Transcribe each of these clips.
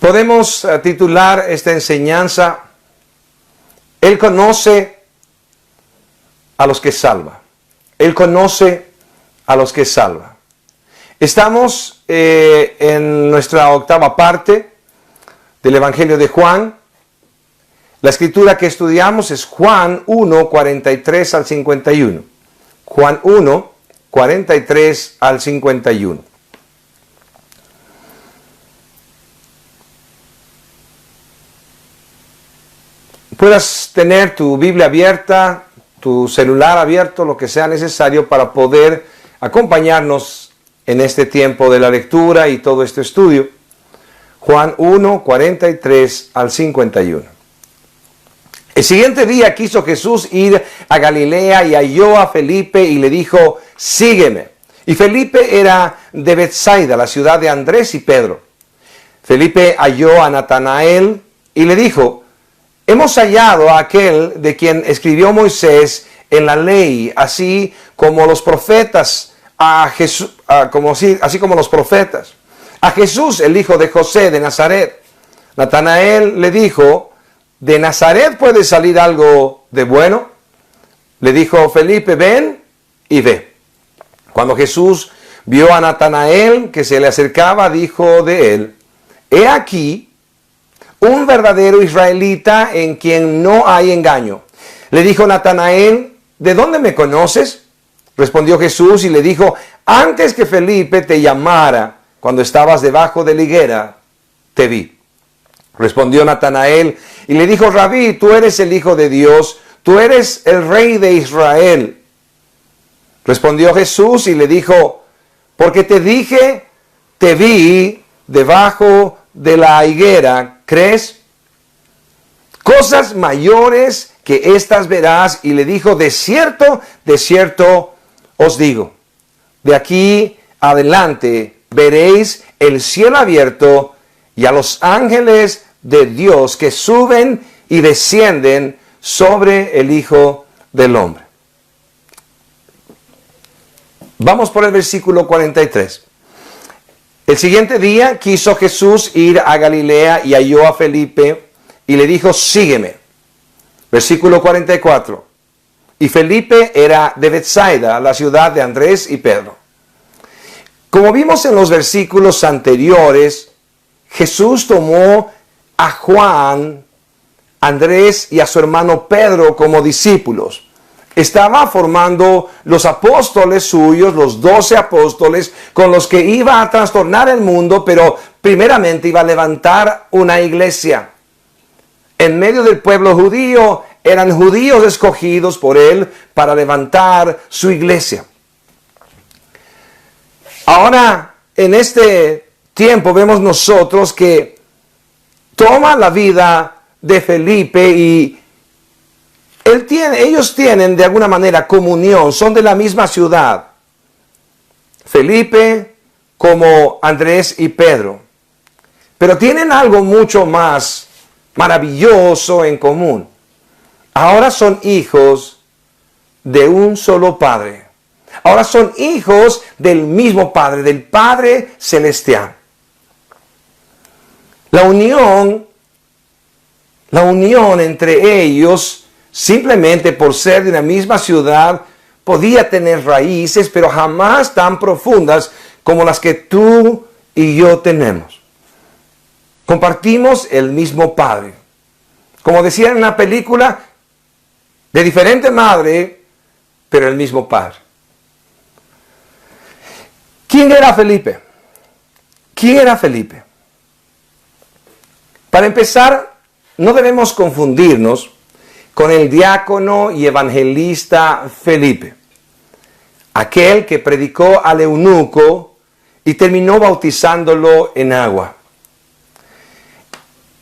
Podemos titular esta enseñanza, Él conoce a los que salva. Él conoce a los que salva. Estamos en nuestra octava parte del Evangelio de Juan. La escritura que estudiamos es Juan 1, 43 al 51. Juan 1, 43 al 51. Puedas tener tu Biblia abierta, tu celular abierto, lo que sea necesario para poder acompañarnos en este tiempo de la lectura y todo este estudio. Juan 1, 43 al 51. El siguiente día quiso Jesús ir a Galilea y halló a Felipe y le dijo, sígueme. Y Felipe era de Betsaida, la ciudad de Andrés y Pedro. Felipe halló a Natanael y le dijo, hemos hallado a aquel de quien escribió Moisés en la ley, así como los profetas, así como los profetas. A Jesús, el hijo de José de Nazaret. Natanael le dijo, ¿de Nazaret puede salir algo de bueno? Le dijo Felipe, ven y ve. Cuando Jesús vio a Natanael que se le acercaba, dijo de él, he aquí un verdadero israelita en quien no hay engaño. Le dijo Natanael, ¿de dónde me conoces? Respondió Jesús y le dijo, antes que Felipe te llamara, cuando estabas debajo de la higuera, te vi. Respondió Natanael y le dijo, Rabí, tú eres el Hijo de Dios, tú eres el Rey de Israel. Respondió Jesús y le dijo, porque te dije, te vi debajo de la higuera, ¿crees? Cosas mayores que estas verás. Y le dijo, de cierto os digo, de aquí adelante veréis el cielo abierto y a los ángeles de Dios que suben y descienden sobre el Hijo del Hombre. Vamos por el versículo 43. El siguiente día quiso Jesús ir a Galilea y halló a Felipe y le dijo, sígueme. Versículo 44. Y Felipe era de Betsaida, la ciudad de Andrés y Pedro. Como vimos en los versículos anteriores, Jesús tomó a Juan, Andrés y a su hermano Pedro como discípulos. Estaba formando los apóstoles suyos, los 12 apóstoles, con los que iba a trastornar el mundo, pero primeramente iba a levantar una iglesia. En medio del pueblo judío, eran judíos escogidos por él para levantar su iglesia. Ahora, en este tiempo vemos nosotros que toma la vida de Felipe y ellos tienen de alguna manera comunión, son de la misma ciudad. Felipe como Andrés y Pedro. Pero tienen algo mucho más maravilloso en común. Ahora son hijos de un solo Padre. Ahora son hijos del mismo Padre, del Padre Celestial. La unión entre ellos, simplemente por ser de la misma ciudad, podía tener raíces, pero jamás tan profundas como las que tú y yo tenemos. Compartimos el mismo Padre. Como decía en una película, de diferente madre, pero el mismo Padre. ¿Quién era Felipe? ¿Quién era Felipe? Para empezar, no debemos confundirnos con el diácono y evangelista Felipe, aquel que predicó al eunuco y terminó bautizándolo en agua.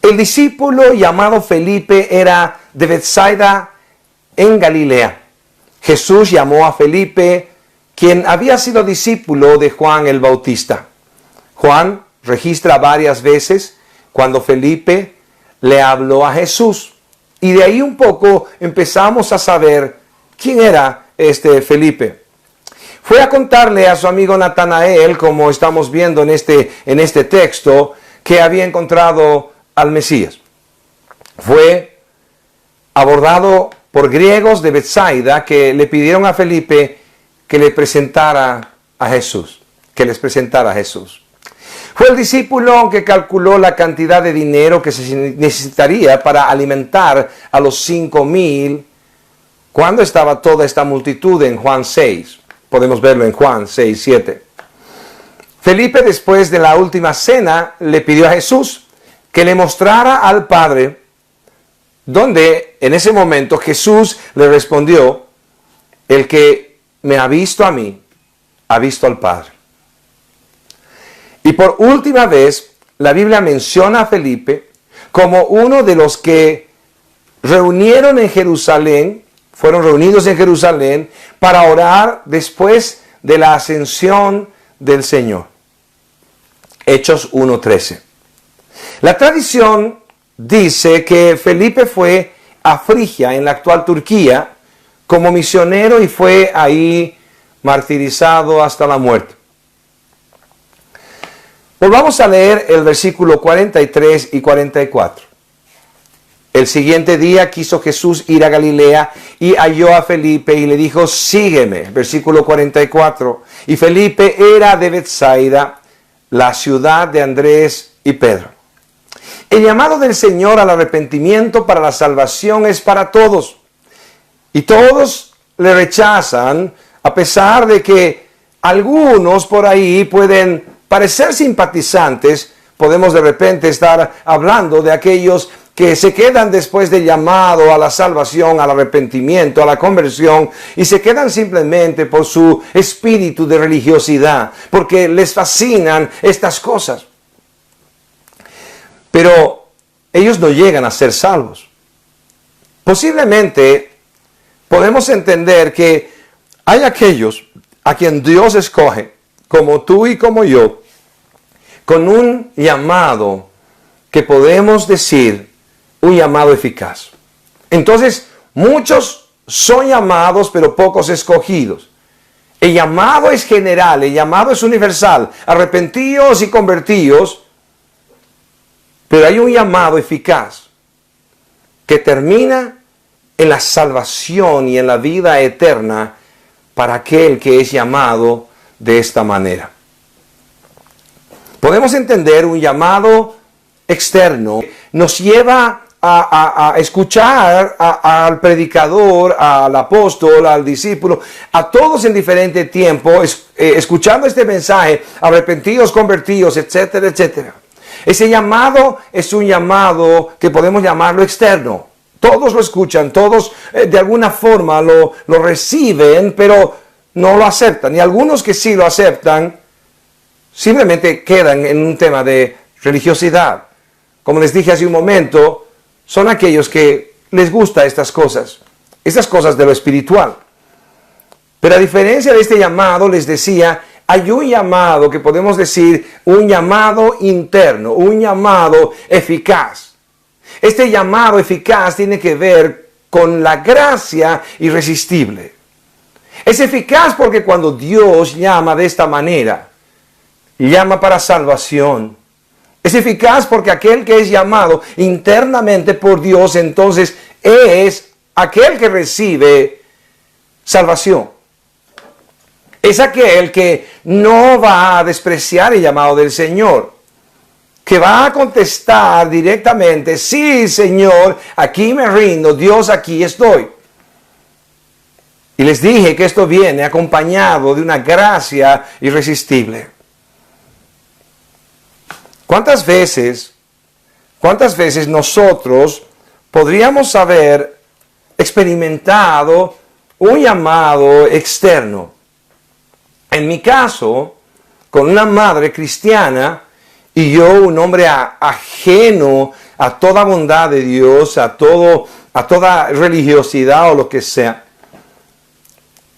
El discípulo llamado Felipe era de Betsaida en Galilea. Jesús llamó a Felipe, quien había sido discípulo de Juan el Bautista. Juan registra varias veces cuando Felipe le habló a Jesús. Y de ahí un poco empezamos a saber quién era este Felipe. Fue a contarle a su amigo Natanael, como estamos viendo en este texto, que había encontrado al Mesías. Fue abordado por griegos de Betsaida que le pidieron a Felipe que le presentara a Jesús, que les presentara a Jesús. Fue el discípulo que calculó la cantidad de dinero que se necesitaría para alimentar a los 5,000 cuando estaba toda esta multitud en Juan 6. Podemos verlo en Juan 6, 7. Felipe, después de la última cena, le pidió a Jesús que le mostrara al Padre, donde en ese momento Jesús le respondió: el que me ha visto a mí, ha visto al Padre. Y por última vez, la Biblia menciona a Felipe como uno de los que reunieron en Jerusalén, fueron reunidos en Jerusalén para orar después de la ascensión del Señor. Hechos 1:13. La tradición dice que Felipe fue a Frigia, en la actual Turquía, como misionero y fue ahí martirizado hasta la muerte. Volvamos a leer el versículo 43 y 44. El siguiente día quiso Jesús ir a Galilea y halló a Felipe y le dijo: sígueme. Versículo 44. Y Felipe era de Betsaida, la ciudad de Andrés y Pedro. El llamado del Señor al arrepentimiento para la salvación es para todos. Y todos le rechazan, a pesar de que algunos por ahí pueden parecer simpatizantes. Podemos de repente estar hablando de aquellos que se quedan después del llamado a la salvación, al arrepentimiento, a la conversión, y se quedan simplemente por su espíritu de religiosidad, porque les fascinan estas cosas. Pero ellos no llegan a ser salvos. Posiblemente podemos entender que hay aquellos a quien Dios escoge, como tú y como yo, con un llamado que podemos decir un llamado eficaz. Entonces, muchos son llamados, pero pocos escogidos. El llamado es general, el llamado es universal. Arrepentíos y convertíos, pero hay un llamado eficaz que termina en la salvación y en la vida eterna para aquel que es llamado de esta manera. Podemos entender un llamado externo, nos lleva a escuchar al predicador, al apóstol, al discípulo, a todos en diferente tiempo, escuchando este mensaje: arrepentidos, convertidos, etcétera, etcétera. Ese llamado es un llamado que podemos llamarlo externo. Todos lo escuchan, todos de alguna forma lo reciben, pero no lo aceptan. Y algunos que sí lo aceptan, simplemente quedan en un tema de religiosidad. Como les dije hace un momento, son aquellos que les gustan estas cosas de lo espiritual. Pero a diferencia de este llamado, les decía, hay un llamado que podemos decir un llamado interno, un llamado eficaz. Este llamado eficaz tiene que ver con la gracia irresistible. Es eficaz porque cuando Dios llama de esta manera, llama para salvación. Es eficaz porque aquel que es llamado internamente por Dios, entonces es aquel que recibe salvación. Es aquel que no va a despreciar el llamado del Señor, que va a contestar directamente: sí, Señor, aquí me rindo, Dios, aquí estoy. Y les dije que esto viene acompañado de una gracia irresistible. ¿Cuántas veces nosotros podríamos haber experimentado un llamado externo? En mi caso, con una madre cristiana y yo un hombre ajeno a toda bondad de Dios, a toda religiosidad o lo que sea,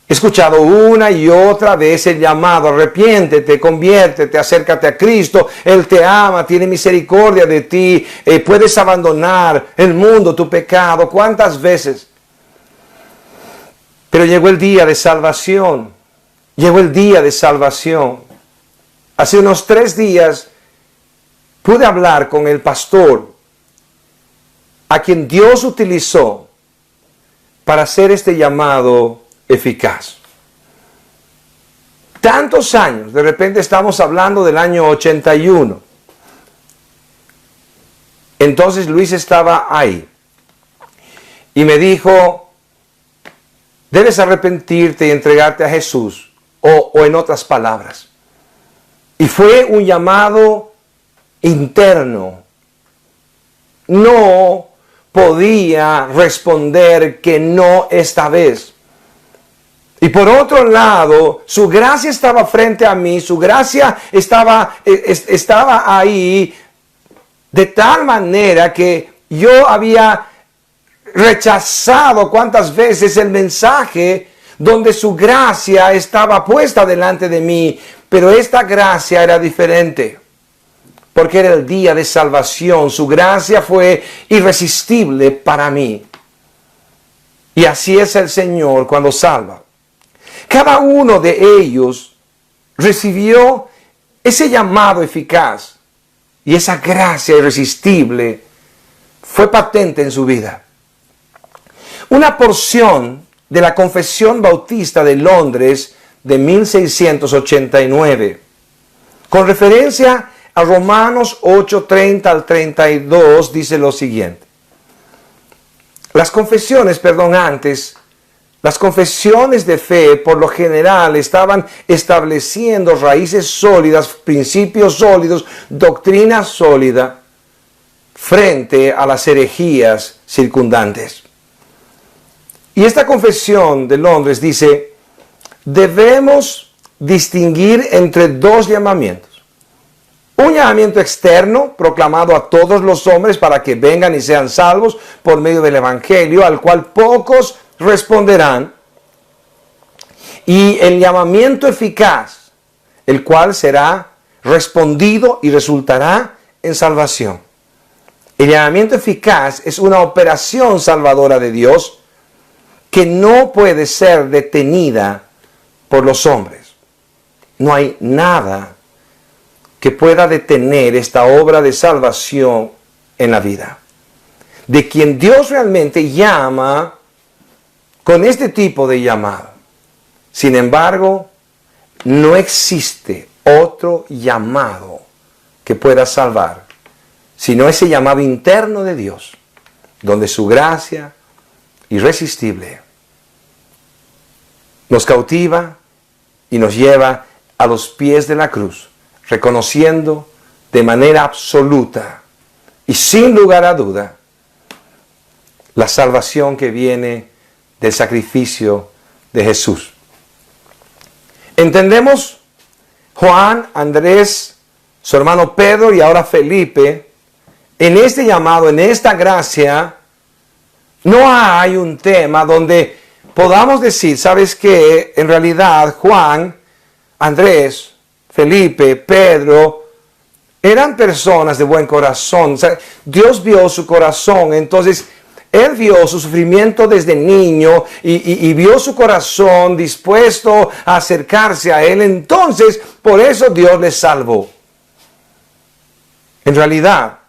he escuchado una y otra vez el llamado: arrepiéntete, conviértete, acércate a Cristo, Él te ama, tiene misericordia de ti, puedes abandonar el mundo, tu pecado. ¿Cuántas veces? Pero llegó el día de salvación, llegó el día de salvación. Hace unos 3 días pude hablar con el pastor a quien Dios utilizó para hacer este llamado eficaz. Tantos años, de repente estamos hablando del año 81. Entonces Luis estaba ahí y me dijo, debes arrepentirte y entregarte a Jesús, o en otras palabras. Y fue un llamado interno. No podía responder que no esta vez. Y por otro lado, su gracia estaba frente a mí, su gracia estaba ahí, de tal manera que yo había rechazado cuántas veces el mensaje donde su gracia estaba puesta delante de mí, pero esta gracia era diferente, porque era el día de salvación. Su gracia fue irresistible para mí. Y así es el Señor cuando salva. Cada uno de ellos recibió ese llamado eficaz y esa gracia irresistible fue patente en su vida. Una porción de la Confesión Bautista de Londres de 1689, con referencia a Romanos 8:30 al 32, dice lo siguiente. Las confesiones de fe por lo general estaban estableciendo raíces sólidas, principios sólidos, doctrina sólida frente a las herejías circundantes. Y esta confesión de Londres dice, debemos distinguir entre dos llamamientos. Un llamamiento externo proclamado a todos los hombres para que vengan y sean salvos por medio del Evangelio, al cual pocos responderán. Y el llamamiento eficaz, el cual será respondido y resultará en salvación. El llamamiento eficaz es una operación salvadora de Dios que no puede ser detenida por los hombres. No hay nada que pueda detener esta obra de salvación en la vida. De quien Dios realmente llama con este tipo de llamado. Sin embargo, no existe otro llamado que pueda salvar, sino ese llamado interno de Dios, donde su gracia irresistible nos cautiva y nos lleva a los pies de la cruz, reconociendo de manera absoluta y sin lugar a duda la salvación que viene del sacrificio de Jesús. Entendemos Juan, Andrés, su hermano Pedro y ahora Felipe, en este llamado, en esta gracia, no hay un tema donde podamos decir, ¿sabes qué? En realidad Juan, Andrés, Felipe, Pedro, eran personas de buen corazón. O sea, Dios vio su corazón, entonces Él vio su sufrimiento desde niño y vio su corazón dispuesto a acercarse a Él. Entonces, por eso Dios les salvó. En realidad,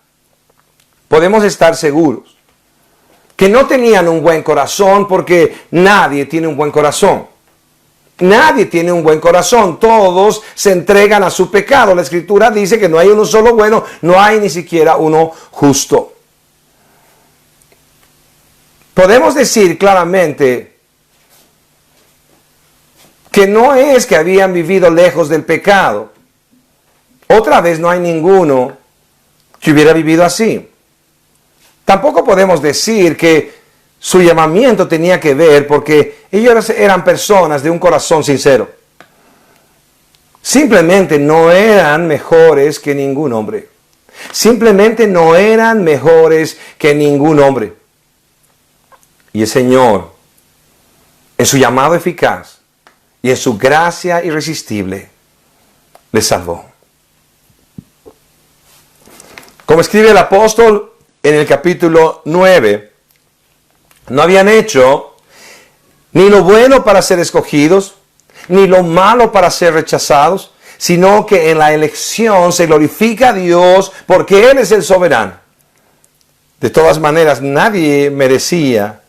podemos estar seguros que no tenían un buen corazón, porque nadie tiene un buen corazón. Nadie tiene un buen corazón. Todos se entregan a su pecado. La Escritura dice que no hay uno solo bueno, no hay ni siquiera uno justo. Podemos decir claramente que no es que habían vivido lejos del pecado. Otra vez no hay ninguno que hubiera vivido así. Tampoco podemos decir que su llamamiento tenía que ver porque ellos eran personas de un corazón sincero. Simplemente no eran mejores que ningún hombre. Simplemente no eran mejores que ningún hombre. Y el Señor, en su llamado eficaz y en su gracia irresistible, les salvó. Como escribe el apóstol en el capítulo 9, no habían hecho ni lo bueno para ser escogidos, ni lo malo para ser rechazados, sino que en la elección se glorifica a Dios porque Él es el soberano. De todas maneras, nadie merecía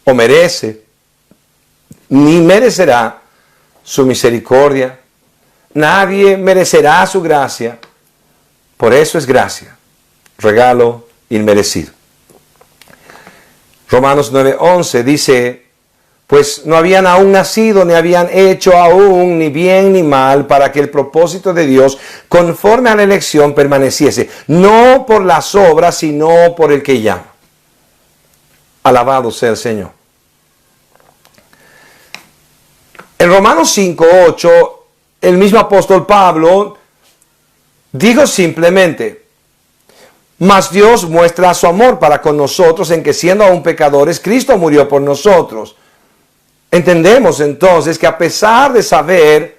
o merece, ni merecerá su misericordia. Nadie merecerá su gracia. Por eso es gracia, regalo inmerecido. Romanos 9:11 dice, pues no habían aún nacido, ni habían hecho aún ni bien ni mal, para que el propósito de Dios, conforme a la elección, permaneciese, no por las obras, sino por el que llama. Alabado sea el Señor. En Romanos 5:8, el mismo apóstol Pablo dijo simplemente, mas Dios muestra su amor para con nosotros en que siendo aún pecadores, Cristo murió por nosotros. Entendemos entonces que a pesar de saber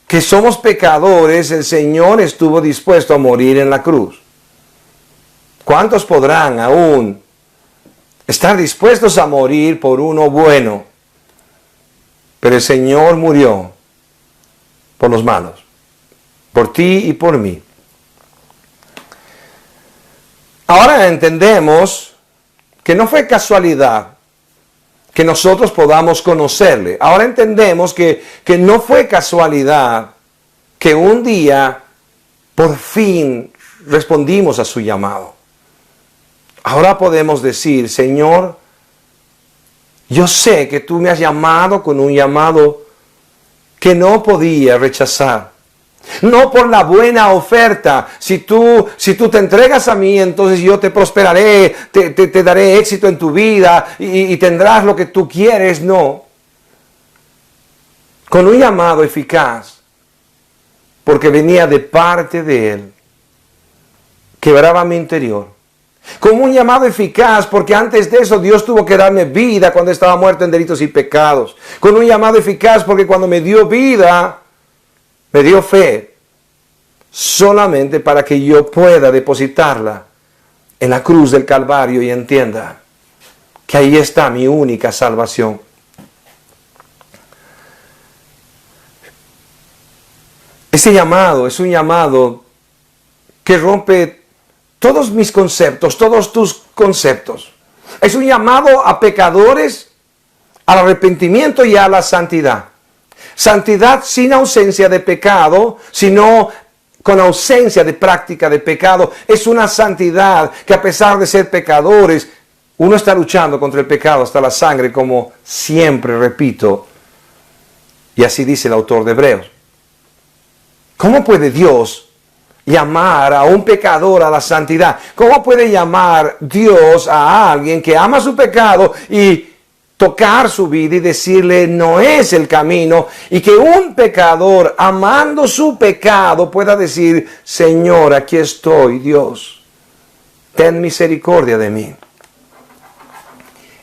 que somos pecadores, el Señor estuvo dispuesto a morir en la cruz. ¿Cuántos podrán aún estar dispuestos a morir por uno bueno? Pero el Señor murió por los malos, por ti y por mí. Ahora entendemos que no fue casualidad que nosotros podamos conocerle. Ahora entendemos que no fue casualidad que un día por fin respondimos a su llamado. Ahora podemos decir, Señor, yo sé que tú me has llamado con un llamado que no podía rechazar. No por la buena oferta. Si tú te entregas a mí, entonces yo te prosperaré, te daré éxito en tu vida y tendrás lo que tú quieres. No. Con un llamado eficaz, porque venía de parte de Él, quebraba mi interior. Con un llamado eficaz, porque antes de eso Dios tuvo que darme vida cuando estaba muerto en delitos y pecados. Con un llamado eficaz, porque cuando me dio vida, me dio fe, solamente para que yo pueda depositarla en la cruz del Calvario y entienda que ahí está mi única salvación. Ese llamado es un llamado que rompe todos mis conceptos, todos tus conceptos. Es un llamado a pecadores, al arrepentimiento y a la santidad. Santidad sin ausencia de pecado, sino con ausencia de práctica de pecado. Es una santidad que a pesar de ser pecadores, uno está luchando contra el pecado hasta la sangre, como siempre repito. Y así dice el autor de Hebreos. ¿Cómo puede Dios llamar a un pecador a la santidad? ¿Cómo puede llamar Dios a alguien que ama su pecado y tocar su vida y decirle no es el camino, y que un pecador amando su pecado pueda decir, Señor, aquí estoy, Dios, ten misericordia de mí?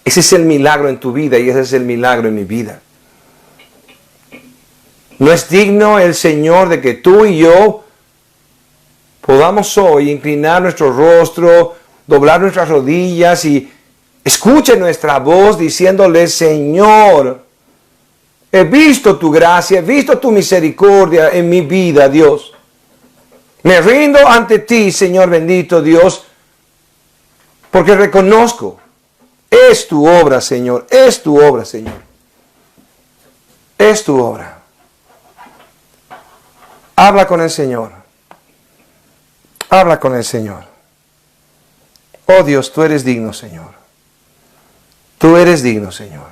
Ese es el milagro en tu vida y ese es el milagro en mi vida. No es digno el Señor de que tú y yo podamos hoy inclinar nuestro rostro, doblar nuestras rodillas y escuche nuestra voz diciéndole, Señor, he visto tu gracia, he visto tu misericordia en mi vida, Dios. Me rindo ante ti, Señor bendito Dios, porque reconozco, es tu obra, Señor, es tu obra, Señor. Es tu obra. Habla con el Señor. Habla con el Señor. Oh Dios, tú eres digno, Señor. Tú eres digno, Señor.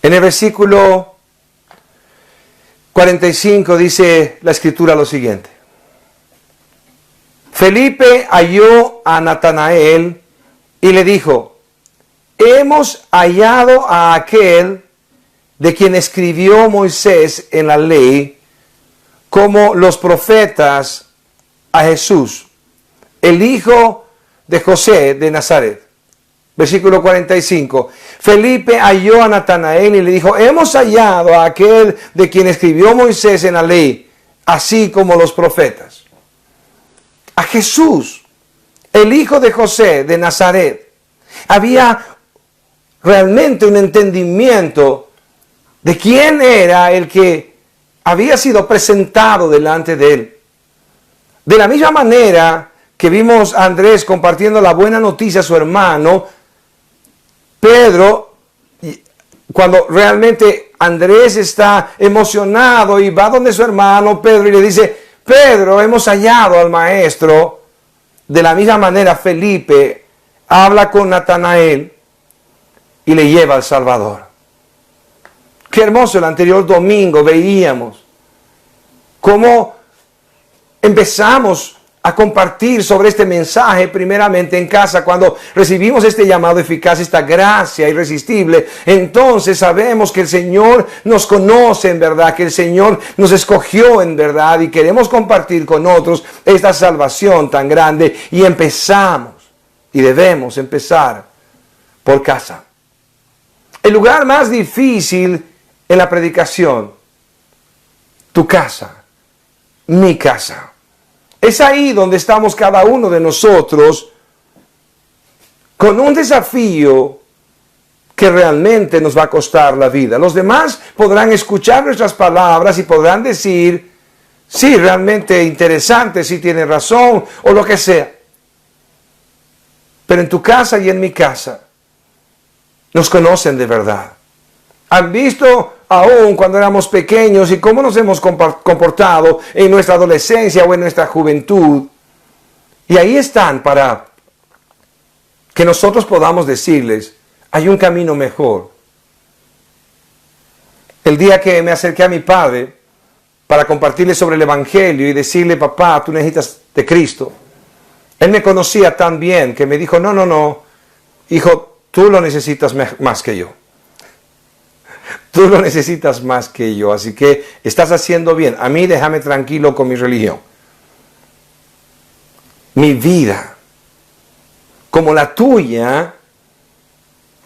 En el versículo 45 dice la Escritura lo siguiente. Felipe halló a Natanael y le dijo, hemos hallado a aquel de quien escribió Moisés en la ley, como los profetas, a Jesús, el hijo de José de Nazaret. Versículo 45. Felipe halló a Natanael y le dijo, hemos hallado a aquel de quien escribió Moisés en la ley, así como los profetas. A Jesús, el hijo de José de Nazaret. Había realmente un entendimiento de quién era el que había sido presentado delante de él. De la misma manera que vimos a Andrés compartiendo la buena noticia a su hermano, Pedro, cuando realmente Andrés está emocionado y va donde su hermano Pedro y le dice, Pedro, hemos hallado al maestro. De la misma manera Felipe habla con Natanael y le lleva al Salvador. Qué hermoso, el anterior domingo veíamos cómo empezamos a compartir sobre este mensaje primeramente en casa. Cuando recibimos este llamado eficaz, esta gracia irresistible, entonces sabemos que el Señor nos conoce en verdad, que el Señor nos escogió en verdad y queremos compartir con otros esta salvación tan grande, y empezamos y debemos empezar por casa. El lugar más difícil en la predicación, tu casa, mi casa. Es ahí donde estamos cada uno de nosotros con un desafío que realmente nos va a costar la vida. Los demás podrán escuchar nuestras palabras y podrán decir, sí, realmente interesante, sí tiene razón, o lo que sea. Pero en tu casa y en mi casa nos conocen de verdad. Han visto aún cuando éramos pequeños y cómo nos hemos comportado en nuestra adolescencia o en nuestra juventud. Y ahí están para que nosotros podamos decirles, hay un camino mejor. El día que me acerqué a mi padre para compartirle sobre el Evangelio y decirle, papá, tú necesitas de Cristo, él me conocía tan bien que me dijo, no, hijo, tú lo necesitas más que yo. Tú lo necesitas más que yo, así que estás haciendo bien. A mí déjame tranquilo con mi religión. Mi vida, como la tuya,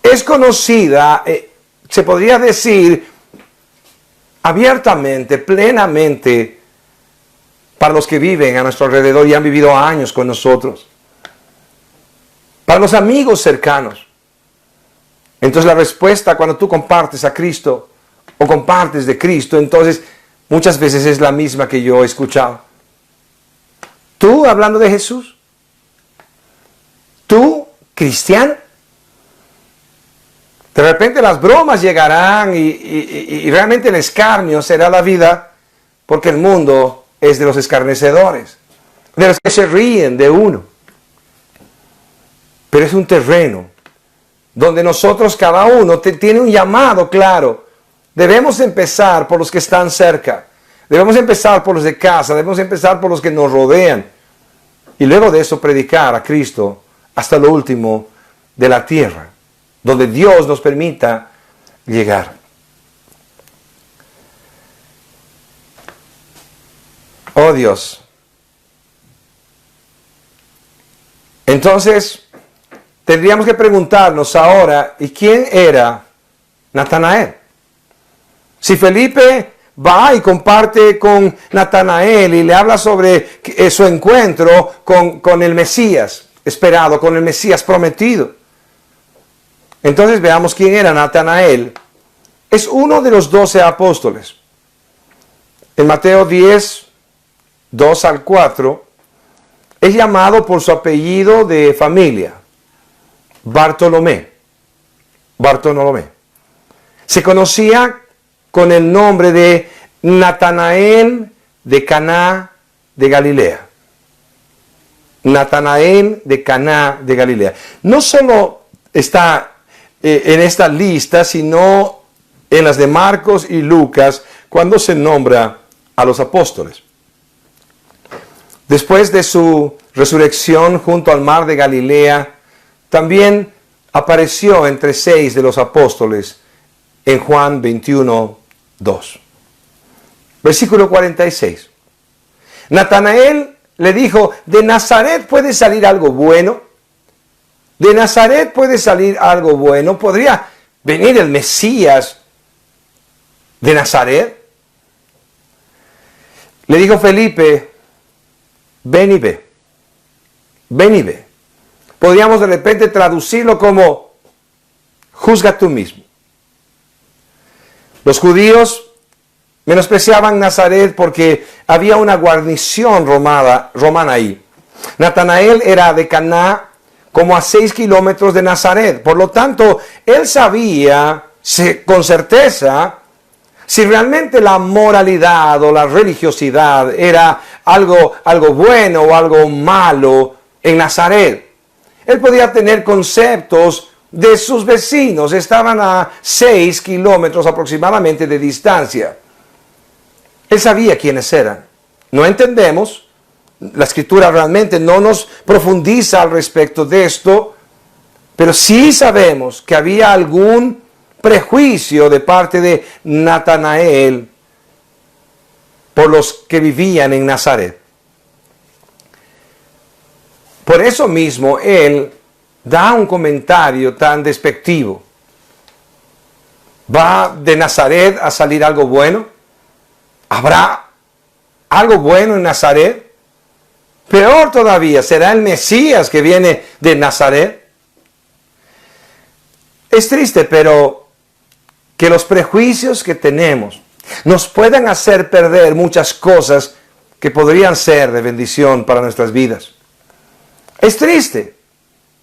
es conocida, se podría decir, abiertamente, plenamente, para los que viven a nuestro alrededor y han vivido años con nosotros. Para los amigos cercanos. Entonces la respuesta cuando tú compartes a Cristo o compartes de Cristo, entonces muchas veces es la misma que yo he escuchado. ¿Tú hablando de Jesús? ¿Tú, cristiano? De repente las bromas llegarán y realmente el escarnio será la vida, porque el mundo es de los escarnecedores, de los que se ríen de uno. Pero es un terreno donde nosotros, cada uno, tiene un llamado claro. Debemos empezar por los que están cerca. Debemos empezar por los de casa. Debemos empezar por los que nos rodean. Y luego de eso predicar a Cristo hasta lo último de la tierra, donde Dios nos permita llegar. Oh Dios. Entonces, tendríamos que preguntarnos ahora, ¿y quién era Natanael? Si Felipe va y comparte con Natanael y le habla sobre su encuentro con el Mesías esperado, con el Mesías prometido. Entonces veamos quién era Natanael. Es uno de los 12 apóstoles. En Mateo 10, 2 al 4, es llamado por su apellido de familia. Bartolomé. Se conocía con el nombre de Natanael de Caná de Galilea. Natanael de Caná de Galilea. No solo está en esta lista, sino en las de Marcos y Lucas, cuando se nombra a los apóstoles. Después de su resurrección junto al mar de Galilea, también apareció entre 6 de los apóstoles en Juan 21, 2. Versículo 46. Natanael le dijo, ¿de Nazaret puede salir algo bueno? ¿De Nazaret puede salir algo bueno? ¿Podría venir el Mesías de Nazaret? Le dijo Felipe, ven y ve. Ven y ve. Podríamos de repente traducirlo como, juzga tú mismo. Los judíos menospreciaban Nazaret porque había una guarnición romana ahí. Natanael era de Caná, como a 6 kilómetros de Nazaret. Por lo tanto, él sabía con certeza si realmente la moralidad o la religiosidad era algo bueno o algo malo en Nazaret. Él podía tener conceptos de sus vecinos. Estaban a 6 kilómetros aproximadamente de distancia. Él sabía quiénes eran. No entendemos. La Escritura realmente no nos profundiza al respecto de esto, pero sí sabemos que había algún prejuicio de parte de Natanael por los que vivían en Nazaret. Por eso mismo él da un comentario tan despectivo. ¿Va de Nazaret a salir algo bueno? ¿Habrá algo bueno en Nazaret? Peor todavía, ¿será el Mesías que viene de Nazaret? Es triste, pero que los prejuicios que tenemos nos puedan hacer perder muchas cosas que podrían ser de bendición para nuestras vidas. Es triste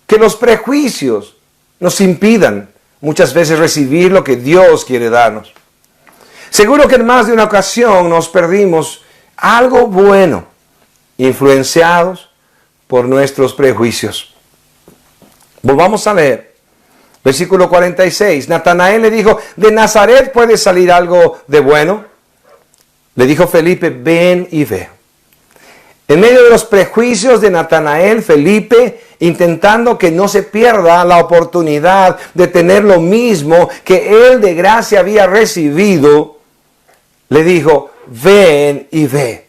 que los prejuicios nos impidan muchas veces recibir lo que Dios quiere darnos. Seguro que en más de una ocasión nos perdimos algo bueno, influenciados por nuestros prejuicios. Volvamos a leer. Versículo 46. Natanael le dijo, ¿de Nazaret puede salir algo de bueno? Le dijo Felipe, ven y ve. En medio de los prejuicios de Natanael, Felipe, intentando que no se pierda la oportunidad de tener lo mismo que él de gracia había recibido, le dijo, ven y ve.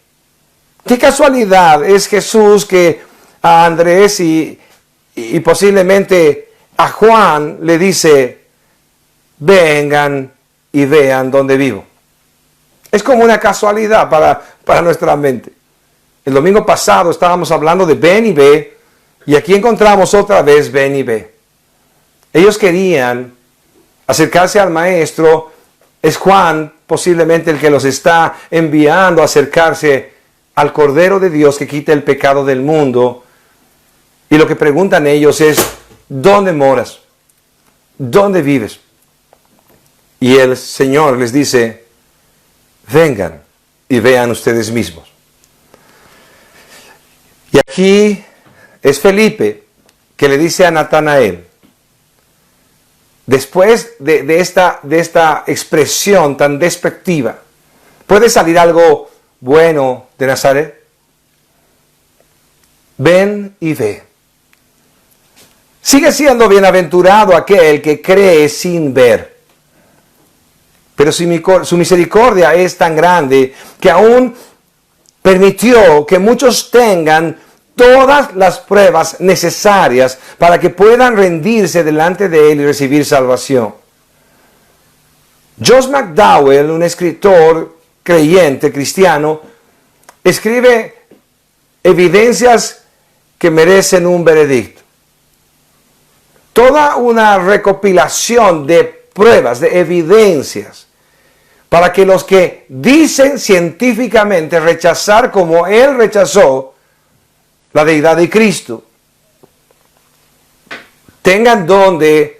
Qué casualidad es Jesús que a Andrés y posiblemente a Juan le dice, vengan y vean dónde vivo. Es como una casualidad para nuestra mente. El domingo pasado estábamos hablando de ven y ve, y aquí encontramos otra vez ven y ve. Ellos querían acercarse al maestro. Es Juan posiblemente el que los está enviando a acercarse al Cordero de Dios que quita el pecado del mundo. Y lo que preguntan ellos es, ¿dónde moras? ¿Dónde vives? Y el Señor les dice, vengan y vean ustedes mismos. Y aquí es Felipe que le dice a Natanael, después de esta expresión tan despectiva, ¿puede salir algo bueno de Nazaret? Ven y ve. Sigue siendo bienaventurado aquel que cree sin ver. Pero su misericordia es tan grande que aún permitió que muchos tengan todas las pruebas necesarias para que puedan rendirse delante de Él y recibir salvación. Josh McDowell, un escritor creyente, cristiano, escribe evidencias que merecen un veredicto. Toda una recopilación de pruebas, de evidencias, para que los que dicen científicamente rechazar como él rechazó la deidad de Cristo, tengan donde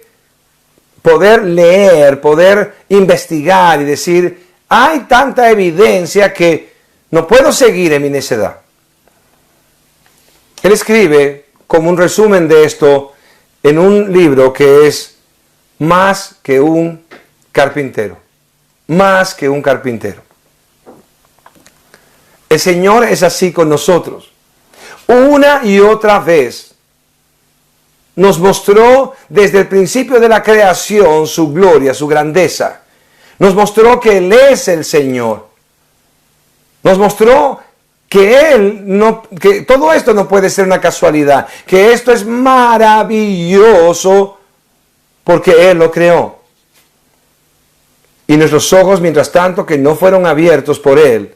poder leer, poder investigar y decir, hay tanta evidencia que no puedo seguir en mi necedad. Él escribe como un resumen de esto en un libro que es Más que un carpintero. Más que un carpintero. El Señor es así con nosotros. Una y otra vez nos mostró desde el principio de la creación su gloria, su grandeza. Nos mostró que Él es el Señor. Nos mostró que todo esto no puede ser una casualidad, que esto es maravilloso porque Él lo creó. Y nuestros ojos, mientras tanto, que no fueron abiertos por Él,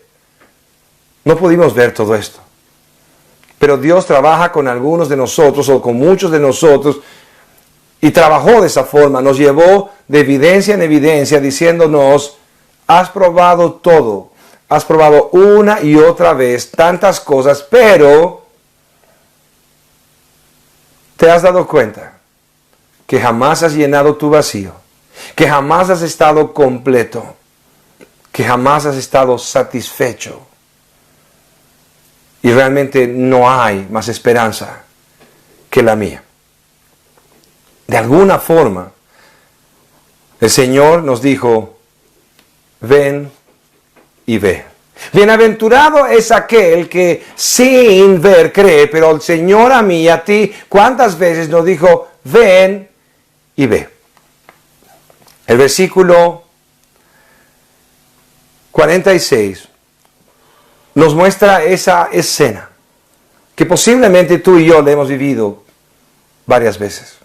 no pudimos ver todo esto. Pero Dios trabaja con algunos de nosotros o con muchos de nosotros y trabajó de esa forma, nos llevó de evidencia en evidencia diciéndonos, has probado todo, has probado una y otra vez tantas cosas, pero te has dado cuenta que jamás has llenado tu vacío, que jamás has estado completo, que jamás has estado satisfecho. Y realmente no hay más esperanza que la mía. De alguna forma, el Señor nos dijo, ven y ve. Bienaventurado es aquel que sin ver cree, pero el Señor a mí y a ti, ¿cuántas veces nos dijo, ven y ve? El versículo 46 nos muestra esa escena que posiblemente tú y yo le hemos vivido varias veces.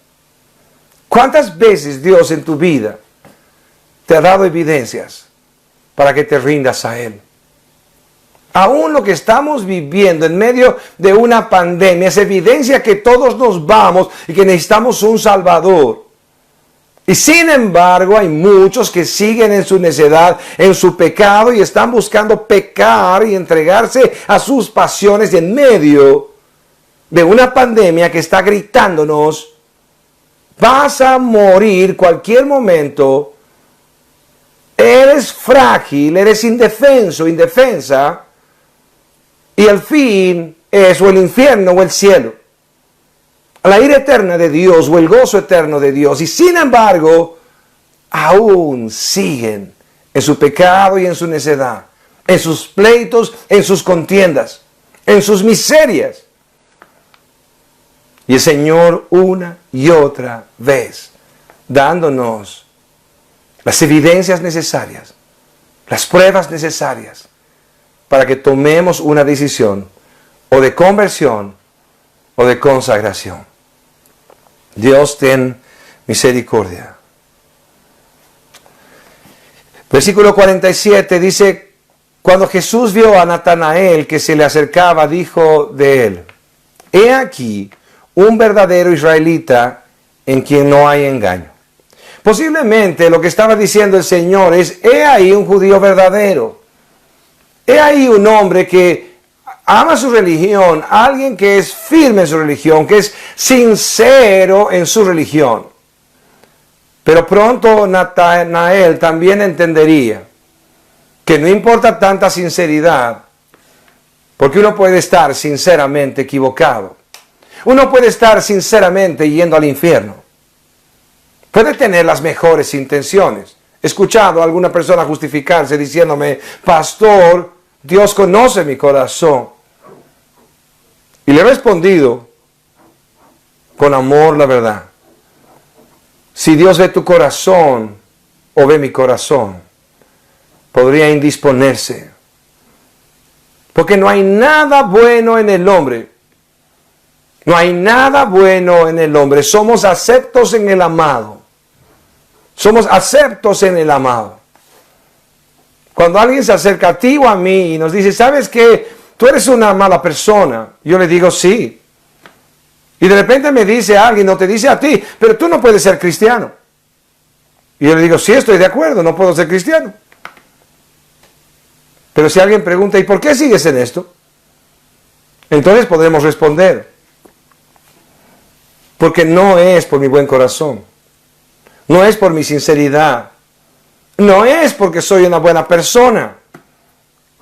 ¿Cuántas veces Dios en tu vida te ha dado evidencias para que te rindas a Él? Aún lo que estamos viviendo en medio de una pandemia es evidencia que todos nos vamos y que necesitamos un Salvador. Y sin embargo hay muchos que siguen en su necedad, en su pecado y están buscando pecar y entregarse a sus pasiones en medio de una pandemia que está gritándonos, vas a morir cualquier momento, eres frágil, eres indefenso, indefensa, y el fin es o el infierno o el cielo, la ira eterna de Dios o el gozo eterno de Dios. Y sin embargo, aún siguen en su pecado y en su necedad, en sus pleitos, en sus contiendas, en sus miserias. Y el Señor una y otra vez, dándonos las evidencias necesarias, las pruebas necesarias, para que tomemos una decisión o de conversión o de consagración. Dios, ten misericordia. Versículo 47 dice, cuando Jesús vio a Natanael que se le acercaba, dijo de él, he aquí un verdadero israelita en quien no hay engaño. Posiblemente lo que estaba diciendo el Señor es, he ahí un judío verdadero. He ahí un hombre que ama su religión, alguien que es firme en su religión, que es sincero en su religión. Pero pronto Natanael también entendería que no importa tanta sinceridad, porque uno puede estar sinceramente equivocado. Uno puede estar sinceramente yendo al infierno. Puede tener las mejores intenciones. He escuchado a alguna persona justificarse diciéndome, pastor, Dios conoce mi corazón. Y le he respondido con amor la verdad. Si Dios ve tu corazón o ve mi corazón, podría indisponerse. Porque no hay nada bueno en el hombre. No hay nada bueno en el hombre. Somos aceptos en el amado. Somos aceptos en el amado. Cuando alguien se acerca a ti o a mí y nos dice, ¿sabes qué? Tú eres una mala persona. Yo le digo, sí. Y de repente me dice alguien, no te dice a ti, pero tú no puedes ser cristiano. Y yo le digo, sí, estoy de acuerdo, no puedo ser cristiano. Pero si alguien pregunta, ¿y por qué sigues en esto? Entonces podremos responder, porque no es por mi buen corazón, no es por mi sinceridad, no es porque soy una buena persona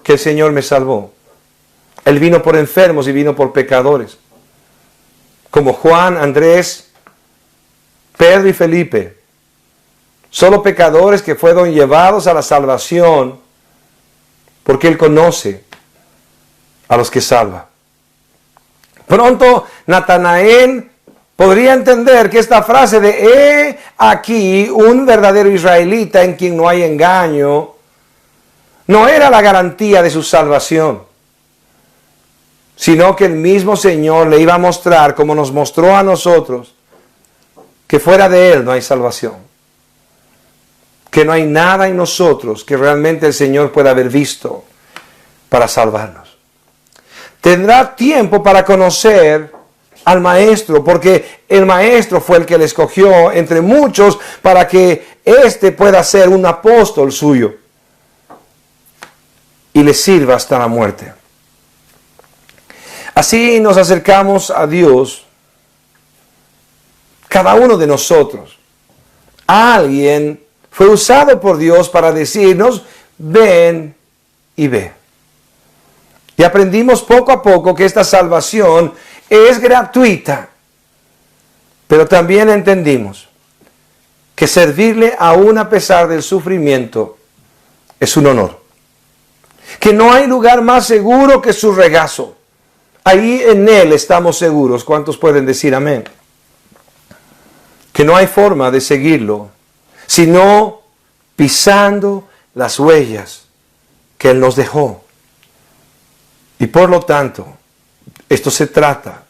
que el Señor me salvó. Él vino por enfermos y vino por pecadores, como Juan, Andrés, Pedro y Felipe, solo pecadores que fueron llevados a la salvación porque Él conoce a los que salva. Pronto Natanael podría entender que esta frase de he aquí un verdadero israelita en quien no hay engaño no era la garantía de su salvación, sino que el mismo Señor le iba a mostrar, como nos mostró a nosotros, que fuera de Él no hay salvación, que no hay nada en nosotros que realmente el Señor pueda haber visto para salvarnos. Tendrá tiempo para conocer al Maestro, porque el Maestro fue el que le escogió entre muchos para que éste pueda ser un apóstol suyo. y le sirva hasta la muerte. Así nos acercamos a Dios, cada uno de nosotros. Alguien fue usado por Dios para decirnos, ven y ve. Y aprendimos poco a poco que esta salvación es gratuita. Pero también entendimos que servirle aún a pesar del sufrimiento es un honor. Que no hay lugar más seguro que su regazo. Ahí en Él estamos seguros. ¿Cuántos pueden decir amén? Que no hay forma de seguirlo, sino pisando las huellas que Él nos dejó. Y por lo tanto, esto se trata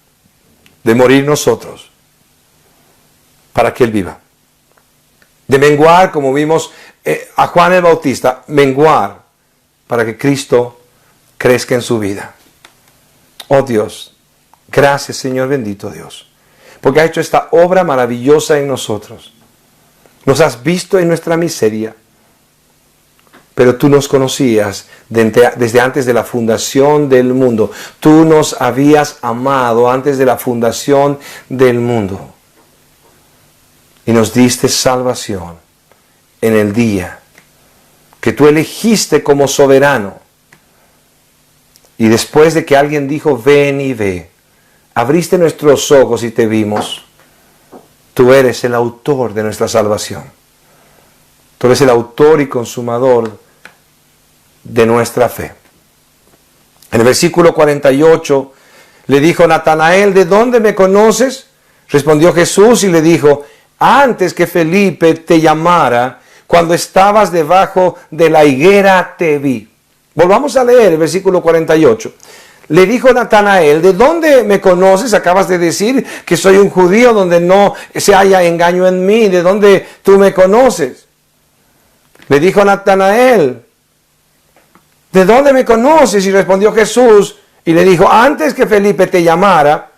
de morir nosotros para que Él viva. De menguar, como vimos a Juan el Bautista, menguar para que Cristo crezca en su vida. Oh Dios, gracias Señor bendito Dios, porque ha hecho esta obra maravillosa en nosotros. Nos has visto en nuestra miseria, pero tú nos conocías desde antes de la fundación del mundo. Tú nos habías amado antes de la fundación del mundo. Y nos diste salvación en el día que tú elegiste como soberano. Y después de que alguien dijo, ven y ve, abriste nuestros ojos y te vimos. Tú eres el autor de nuestra salvación. Tú eres el autor y consumador de nuestra fe. En el versículo 48 le dijo Natanael, ¿de dónde me conoces? Respondió Jesús y le dijo, antes que Felipe te llamara, cuando estabas debajo de la higuera te vi. Volvamos a leer el versículo 48. Le dijo Natanael, ¿de dónde me conoces? Acabas de decir que soy un judío donde no se haya engaño en mí. ¿De dónde tú me conoces? Le dijo Natanael, ¿de dónde me conoces? Y respondió Jesús y le dijo, antes que Felipe te llamara,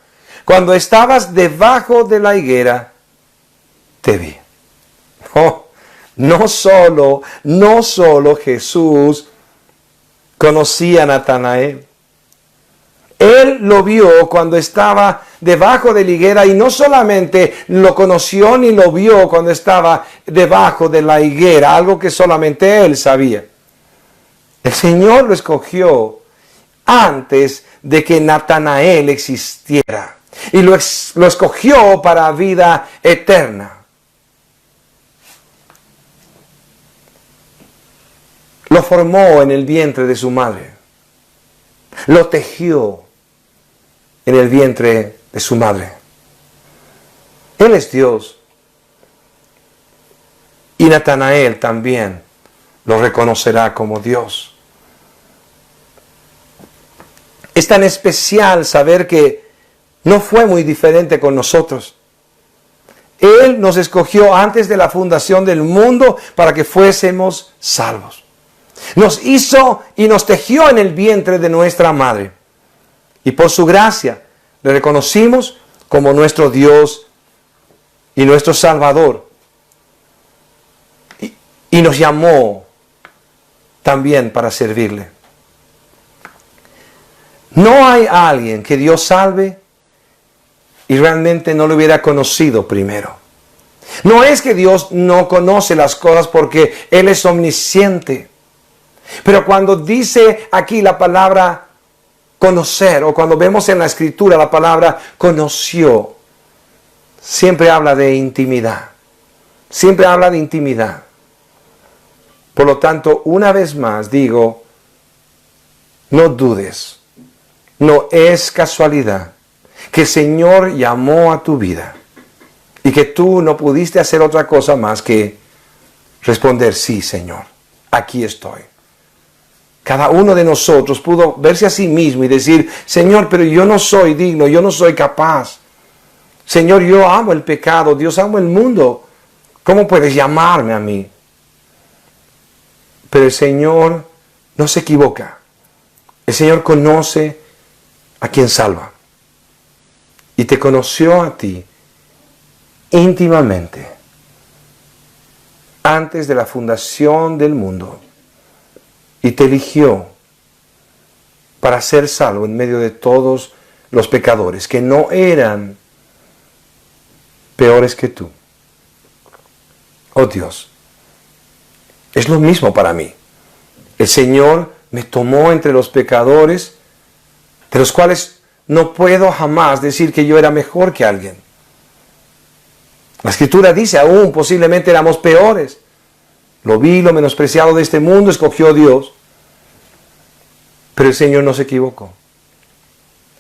cuando estabas debajo de la higuera, te vi. Oh, no solo Jesús conocía a Natanael. Él lo vio cuando estaba debajo de la higuera y no solamente lo conoció ni lo vio cuando estaba debajo de la higuera, algo que solamente él sabía. El Señor lo escogió antes de que Natanael existiera y lo escogió para vida eterna. Lo formó en el vientre de su madre. Lo tejió en el vientre de su madre. Él es Dios. Y Natanael también lo reconocerá como Dios. Es tan especial saber que no fue muy diferente con nosotros. Él nos escogió antes de la fundación del mundo para que fuésemos salvos. Nos hizo y nos tejió en el vientre de nuestra madre. Y por su gracia le reconocimos como nuestro Dios y nuestro Salvador. Y nos llamó también para servirle. No hay alguien que Dios salve y realmente no lo hubiera conocido primero. No es que Dios no conoce las cosas porque Él es omnisciente. Pero cuando dice aquí la palabra conocer, o cuando vemos en la Escritura la palabra conoció, siempre habla de intimidad. Siempre habla de intimidad. Por lo tanto, una vez más digo, no dudes, no es casualidad que el Señor llamó a tu vida y que tú no pudiste hacer otra cosa más que responder, sí, Señor, aquí estoy. Cada uno de nosotros pudo verse a sí mismo y decir, Señor, pero yo no soy digno, yo no soy capaz. Señor, yo amo el pecado, Dios amo el mundo. ¿Cómo puedes llamarme a mí? Pero el Señor no se equivoca. El Señor conoce a quien salva. Y te conoció a ti íntimamente antes de la fundación del mundo. Y te eligió para ser salvo en medio de todos los pecadores que no eran peores que tú. Oh Dios, es lo mismo para mí. El Señor me tomó entre los pecadores, de los cuales no puedo jamás decir que yo era mejor que alguien. La Escritura dice, aún posiblemente éramos peores. Lo vil, lo menospreciado de este mundo escogió Dios. Pero el Señor no se equivocó.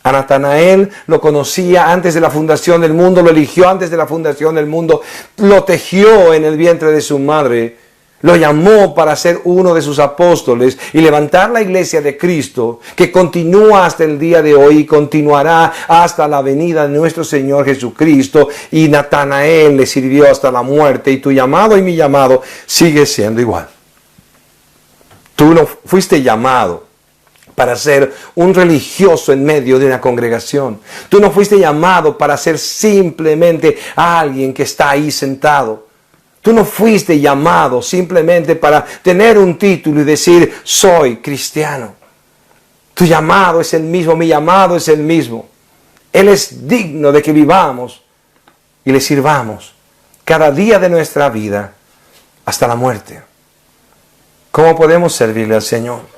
A Natanael lo conocía antes de la fundación del mundo, lo eligió antes de la fundación del mundo, lo tejió en el vientre de su madre, lo llamó para ser uno de sus apóstoles y levantar la iglesia de Cristo, que continúa hasta el día de hoy y continuará hasta la venida de nuestro Señor Jesucristo. Y Natanael le sirvió hasta la muerte, y tu llamado y mi llamado sigue siendo igual. Tú no fuiste llamado para ser un religioso en medio de una congregación. Tú no fuiste llamado para ser simplemente alguien que está ahí sentado. Tú no fuiste llamado simplemente para tener un título y decir, soy cristiano. Tu llamado es el mismo, mi llamado es el mismo. Él es digno de que vivamos y le sirvamos cada día de nuestra vida hasta la muerte. ¿Cómo podemos servirle al Señor?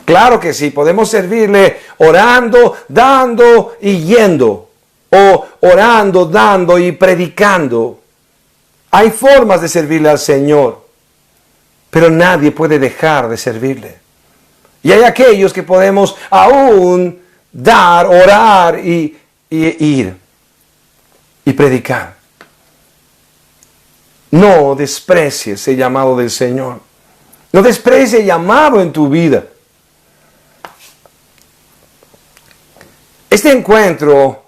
Claro que sí, podemos servirle orando, dando y yendo. O orando, dando y predicando. Hay formas de servirle al Señor, pero nadie puede dejar de servirle. Y hay aquellos que podemos aún dar, orar y ir y predicar. No desprecies el llamado del Señor. No desprecies el llamado en tu vida. Este encuentro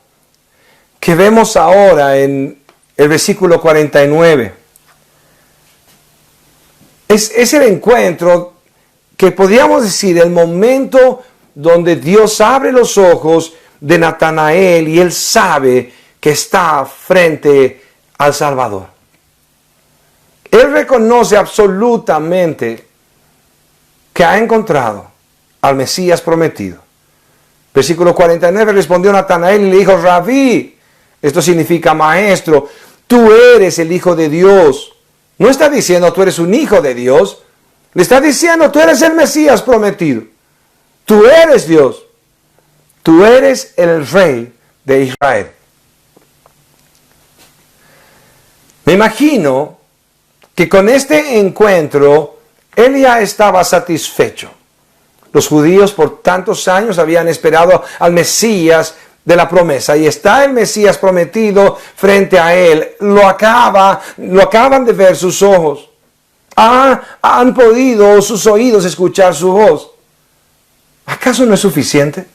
que vemos ahora en el versículo 49 es el encuentro que podríamos decir el momento donde Dios abre los ojos de Natanael y él sabe que está frente al Salvador. Él reconoce absolutamente que ha encontrado al Mesías prometido. Versículo 49, respondió Natanael y le dijo, Rabí, esto significa maestro, tú eres el Hijo de Dios. No está diciendo tú eres un hijo de Dios, le está diciendo tú eres el Mesías prometido. Tú eres Dios, tú eres el Rey de Israel. Me imagino que con este encuentro él ya estaba satisfecho. Los judíos por tantos años habían esperado al Mesías de la promesa. Y está el Mesías prometido frente a él. Lo acaban de ver sus ojos. Han podido sus oídos escuchar su voz. ¿Acaso no es suficiente?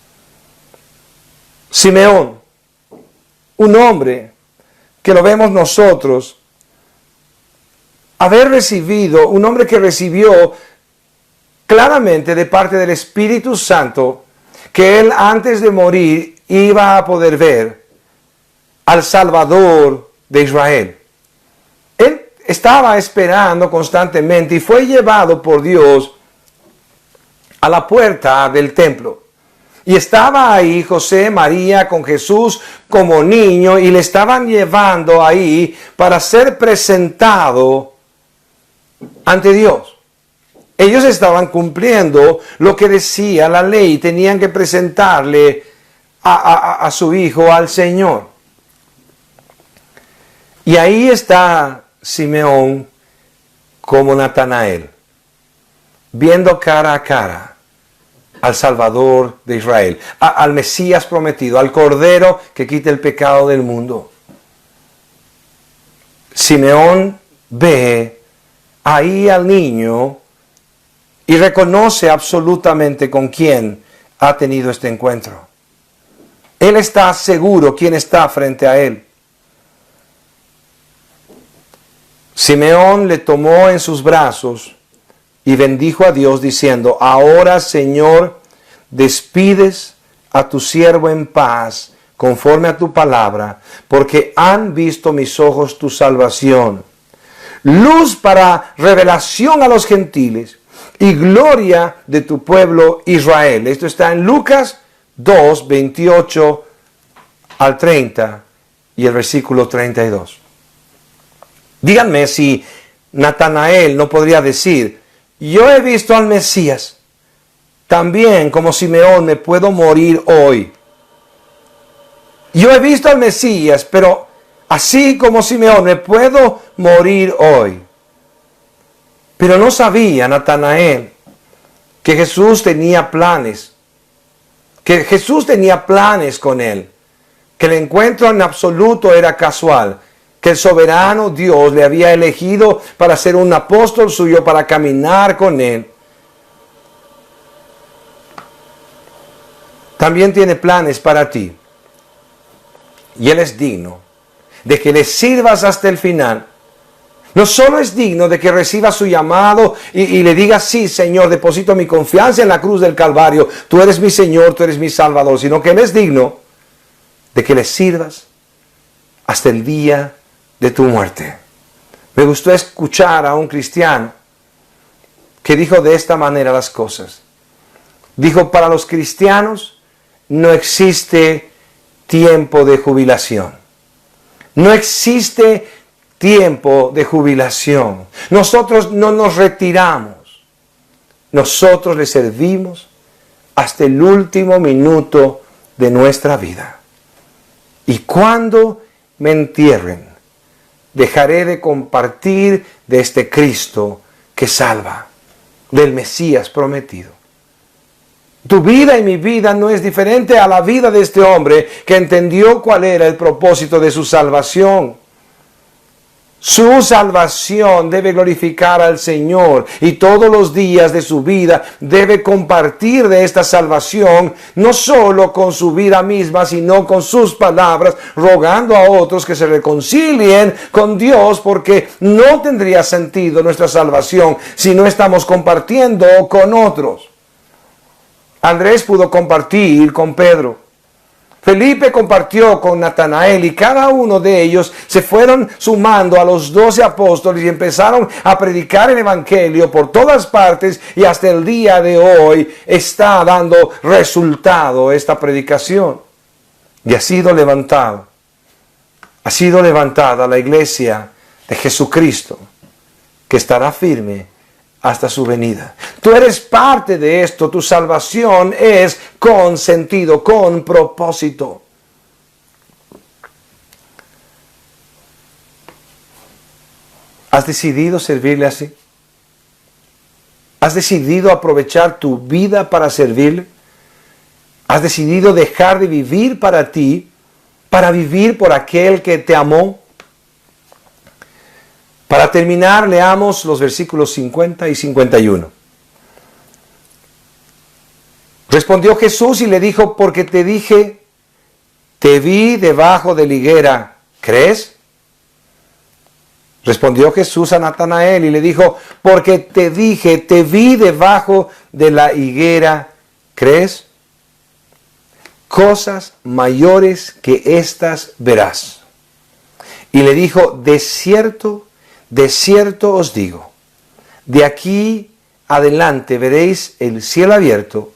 Simeón, un hombre que lo vemos nosotros, un hombre que recibió claramente de parte del Espíritu Santo que él antes de morir iba a poder ver al Salvador de Israel. Él estaba esperando constantemente y fue llevado por Dios a la puerta del templo. Y estaba ahí José, María con Jesús como niño y le estaban llevando ahí para ser presentado ante Dios. Ellos estaban cumpliendo lo que decía la ley, tenían que presentarle a su hijo al Señor. Y ahí está Simeón como Natanael, viendo cara a cara al Salvador de Israel, al Mesías prometido, al Cordero que quita el pecado del mundo. Simeón ve ahí al niño y reconoce absolutamente con quién ha tenido este encuentro. Él está seguro quién está frente a él. Simeón le tomó en sus brazos y bendijo a Dios diciendo, ahora Señor, despides a tu siervo en paz, conforme a tu palabra, porque han visto mis ojos tu salvación. Luz para revelación a los gentiles y gloria de tu pueblo Israel. Esto está en Lucas 2, 28 al 30 y el versículo 32. Díganme si Natanael no podría decir, yo he visto al Mesías, también como Simeón me puedo morir hoy. Yo he visto al Mesías, pero así como Simeón me puedo morir hoy. Pero no sabía Natanael que Jesús tenía planes, que Jesús tenía planes con él, que el encuentro en absoluto era casual, que el soberano Dios le había elegido para ser un apóstol suyo, para caminar con él. También tiene planes para ti. Y Él es digno de que le sirvas hasta el final. No solo es digno de que reciba su llamado y le diga, sí, Señor, deposito mi confianza en la cruz del Calvario. Tú eres mi Señor, tú eres mi Salvador. Sino que Él es digno de que le sirvas hasta el día de tu muerte. Me gustó escuchar a un cristiano que dijo de esta manera las cosas. Dijo, para los cristianos no existe tiempo de jubilación. No existe tiempo de jubilación. Nosotros no nos retiramos. Nosotros le servimos hasta el último minuto de nuestra vida. Y cuando me entierren, dejaré de compartir de este Cristo que salva, del Mesías prometido. Tu vida y mi vida no es diferente a la vida de este hombre que entendió cuál era el propósito de su salvación. Su salvación debe glorificar al Señor y todos los días de su vida debe compartir de esta salvación, no solo con su vida misma, sino con sus palabras, rogando a otros que se reconcilien con Dios, porque no tendría sentido nuestra salvación si no estamos compartiendo con otros. Andrés pudo compartir con Pedro. Felipe compartió con Natanael y cada uno de ellos se fueron sumando a los 12 apóstoles y empezaron a predicar el evangelio por todas partes, y hasta el día de hoy está dando resultado esta predicación. Y ha sido levantada la iglesia de Jesucristo, que estará firme hasta su venida. Tú eres parte de esto. Tu salvación es con sentido, con propósito. ¿Has decidido servirle así? ¿Has decidido aprovechar tu vida para servirle? ¿Has decidido dejar de vivir para ti, para vivir por aquel que te amó? Para terminar, leamos los versículos 50 y 51. Respondió Jesús y le dijo, porque te dije, te vi debajo de la higuera, ¿crees? Respondió Jesús a Natanael y le dijo, porque te dije, te vi debajo de la higuera, ¿crees? Cosas mayores que estas verás. Y le dijo, de cierto os digo, de aquí adelante veréis el cielo abierto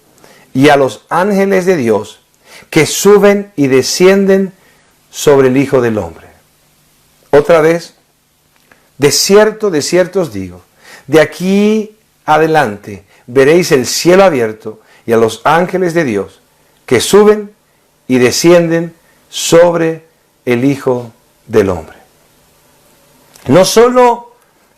y a los ángeles de Dios que suben y descienden sobre el Hijo del Hombre. Otra vez, de cierto os digo, de aquí adelante veréis el cielo abierto y a los ángeles de Dios que suben y descienden sobre el Hijo del Hombre. No solo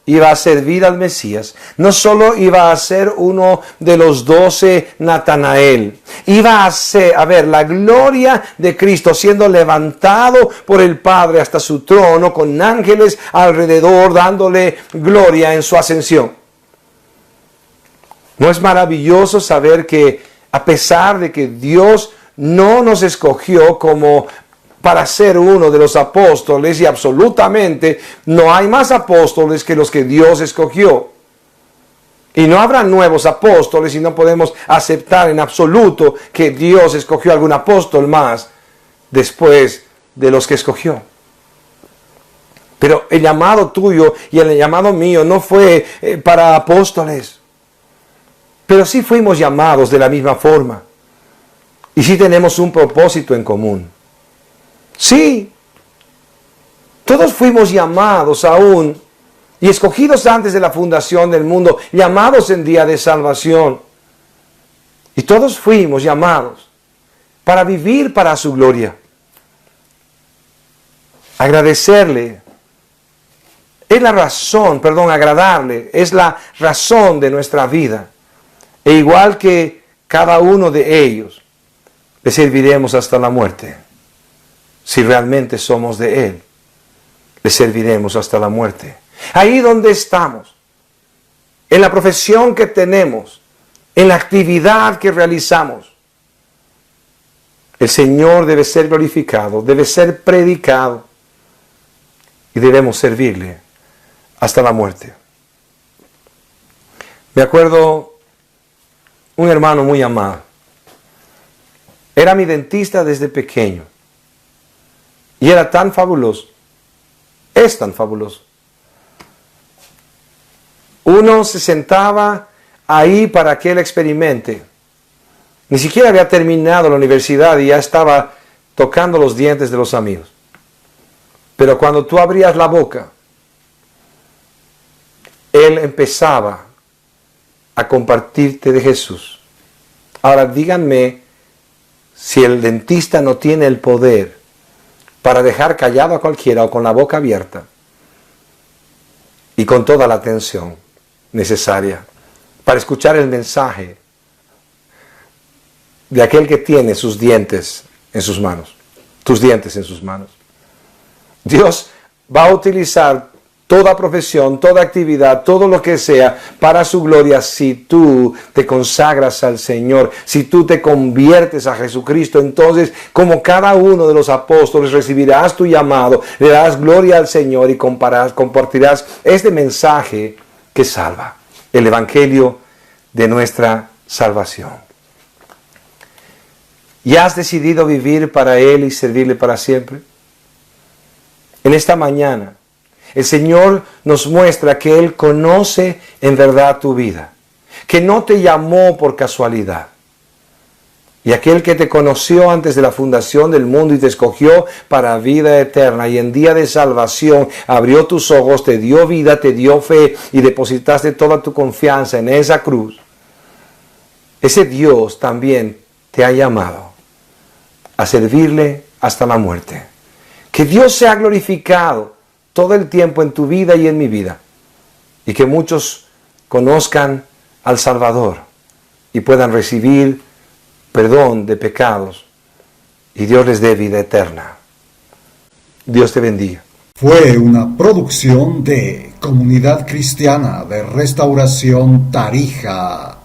iba a servir al Mesías, no solo iba a ser uno de los 12 Natanael, iba a ver la gloria de Cristo siendo levantado por el Padre hasta su trono con ángeles alrededor dándole gloria en su ascensión. ¿No es maravilloso saber que a pesar de que Dios no nos escogió como para ser uno de los apóstoles, y absolutamente no hay más apóstoles que los que Dios escogió? Y no habrá nuevos apóstoles y no podemos aceptar en absoluto que Dios escogió algún apóstol más después de los que escogió. Pero el llamado tuyo y el llamado mío no fue para apóstoles. pero sí fuimos llamados de la misma forma. Y sí tenemos un propósito en común. Sí, todos fuimos llamados aún y escogidos antes de la fundación del mundo, llamados en día de salvación. Y todos fuimos llamados para vivir para su gloria. Agradecerle es la razón, agradarle es la razón de nuestra vida. E igual que cada uno de ellos, le serviremos hasta la muerte. Si realmente somos de Él, le serviremos hasta la muerte. Ahí donde estamos, en la profesión que tenemos, en la actividad que realizamos, el Señor debe ser glorificado, debe ser predicado y debemos servirle hasta la muerte. Me acuerdo un hermano muy amado. Era mi dentista desde pequeño. Y era tan fabuloso. Es tan fabuloso. Uno se sentaba ahí para que él experimente. Ni siquiera había terminado la universidad y ya estaba tocando los dientes de los amigos. Pero cuando tú abrías la boca, él empezaba a compartirte de Jesús. Ahora díganme si el dentista no tiene el poder para dejar callado a cualquiera o con la boca abierta y con toda la atención necesaria para escuchar el mensaje de aquel que tiene sus dientes en sus manos, tus dientes en sus manos. Dios va a utilizar toda profesión, toda actividad, todo lo que sea para su gloria si tú te consagras al Señor, si tú te conviertes a Jesucristo. Entonces, como cada uno de los apóstoles, recibirás tu llamado, le darás gloria al Señor y compartirás este mensaje que salva, el Evangelio de nuestra salvación. ¿Y has decidido vivir para Él y servirle para siempre? En esta mañana, el Señor nos muestra que Él conoce en verdad tu vida, que no te llamó por casualidad. Y aquel que te conoció antes de la fundación del mundo y te escogió para vida eterna y en día de salvación abrió tus ojos, te dio vida, te dio fe y depositaste toda tu confianza en esa cruz. Ese Dios también te ha llamado a servirle hasta la muerte. Que Dios sea glorificado todo el tiempo en tu vida y en mi vida. Y que muchos conozcan al Salvador y puedan recibir perdón de pecados y Dios les dé vida eterna. Dios te bendiga. Fue una producción de Comunidad Cristiana de Restauración Tarija.